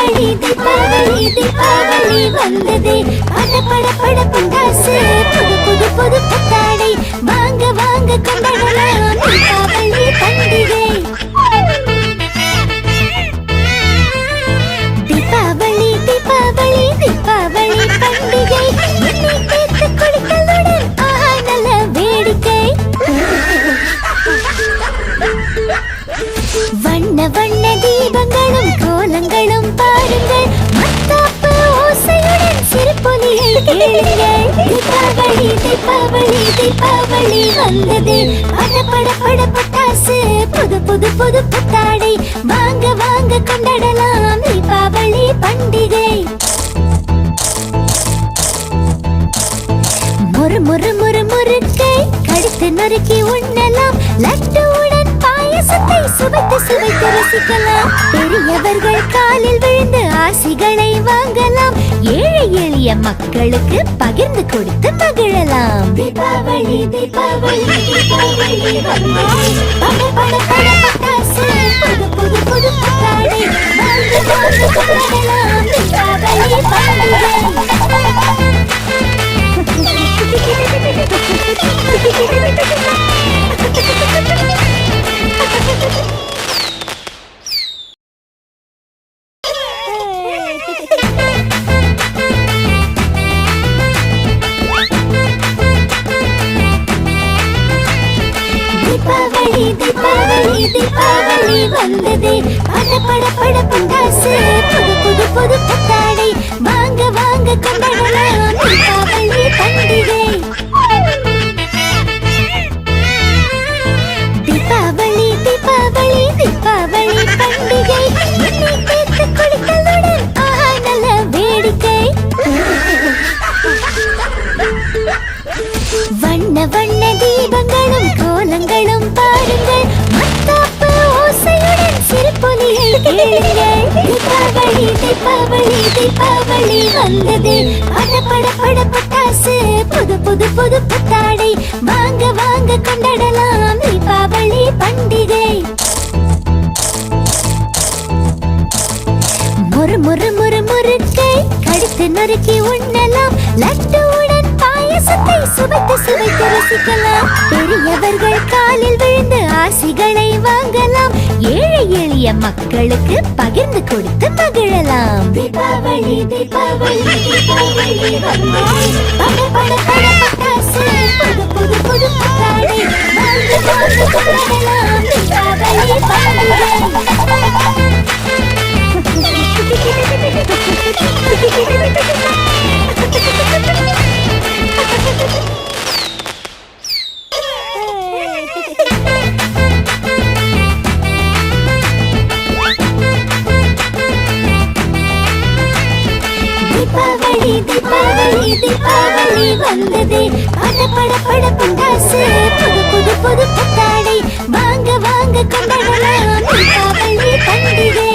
தீபாவளி தீபாவளி தீபாவளி வந்ததே பட பட பட பட்டாசு புது புது புது புத்தாடை வாங்க வாங்க கொண்டாடலாம் தீபாவளி பண்டிகை தீபாவளி தீபாவளி தீபாவளி பண்டிகை எண்ணெய் தேய்த்து குளித்தலுடன் ஆஹா நல்ல வேடிக்கை வண்ண வண்ண தீபங்களும் கோலங்களும் பாருங்கள் மத்தாப்பு ஓசையுடன் சிரிப்பொலியை கேளுங்கள் தீபாவளி தீபாவளி தீபாவளி வந்ததே பட பட பட பட்டாசு புது புது புது புத்தாடை வாங்க வாங்க கொண்டாடலாம் தீபாவளி பண்டிகை முறு முறு முறு முறுக்கை கடித்து நொறுக்கி உண்ணலாம் லட்டுவுடன் பாயசத்தை சுவைத்து சுவைத்து ரசிக்கலாம் பெரியவர்கள் காலில் விழுந்து ஆசிகளை வாங்கலாம் ஏழை எளிய மக்களுக்கு பகிர்ந்து கொடுத்து மகிழலாம் தீபாவளி தீபாவளி தீபாவளி வந்ததே பட பட பட பட்டாசு புது புது புது புத்தாடை வாங்க வாங்க கொண்டாடலாம் தீபாவளி பண்டிகை தீபாவளி தீபாவளி தீபாவளி வந்ததே பட பட பட பட்டாசு புது புது புது புத்தாடை வாங்க வாங்க கொண்டாடலாம் தீபாவளி பண்டிகை தீபாவளி தீபாவளி தீபாவளி பண்டிகை எண்ணெய் தேய்த்து குளித்தலுடன் ஆஹா நல்ல வேடிக்கை வண்ண வண்ண தீபங்களும் கோலங்களும் பாருங்கள் மத்தாப்பு ஓசையுடன் சிரிப்பொலியை கேளுங்கள் தீபாவளி தீபாவளி தீபாவளி வந்ததே பட பட பட பட்டாசு புது புது புது புத்தாடை வாங்க வாங்க கொண்டாடலாம் தீபாவளி பண்டிகை முறு முறு முறு முறுக்கை கடித்து நொறுக்கி உண்ணலாம் லட்டுவுடன் பாயசத்தை சுவைத்து சுவைத்து ரசிக்கலாம் பெரியவர்கள் காலில் விழுந்து ஆசிகளை வாங்கலாம் ஏழை எளிய மக்களுக்கு பகிர்ந்து கொடுத்து மகிழலாம் தீபாவளி தீபாவளி தீபாவளி வந்ததே பட பட பட பட்டாசு புது புது புது புத்தாடை வாங்க வாங்க கொண்டாடலாம் தீபாவளி பண்டிகை தீபாவளி தீபாவளி தீபாவளி வந்ததே பட பட பட பட்டாசு புது புது புது புத்தாடை வாங்க வாங்க கொண்டாடலாம் தீபாவளி பண்டிகை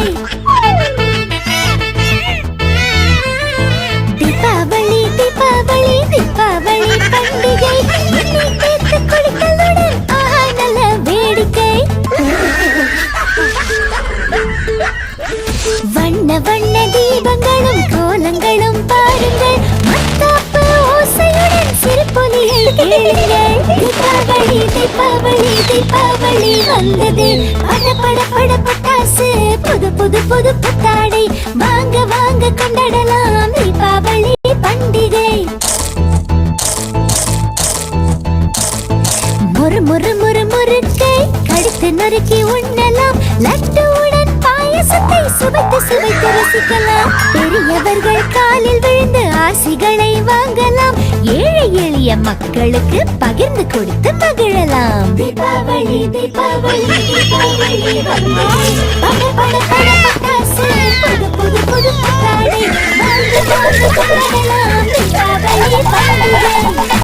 தீபாவளி தீபாவளி தீபாவளி பண்டிகை எண்ணெய் தேய்த்து குளித்தலுடன் ஆஹா நல்ல வேடிக்கை வண்ண வண்ண தீபங்களும் கோலங்களும் பாருங்கள் மத்தாப்பு ஓசையுடன் சிரிப்பொலியை கேளுங்கள் தீபாவளி தீபாவளி தீபாவளி வந்ததே பட பட பட பட்டாசு புது புது புது புத்தாடை வாங்க வாங்க கொண்டாடலாம் தீபாவளி பண்டிகை முறு முறு முறு முறுக்கை கடித்து நொறுக்கி உண்ணலாம் லட்டுவுடன் பாயசத்தை சுவைத்து சுவைத்து ரசிக்கலாம் பெரியவர்கள் காலில் விழுந்து ஆசிகளை வாங்கலாம் ஏழை எளிய மக்களுக்கு பகிர்ந்து கொடுத்து மகிழலாம் தீபாவளி தீபாவளி தீபாவளி வந்ததே பட பட பட பட்டாசு புது புது புது புத்தாடை வாங்க வாங்க கொண்டாடலாம் தீபாவளி பண்டிகை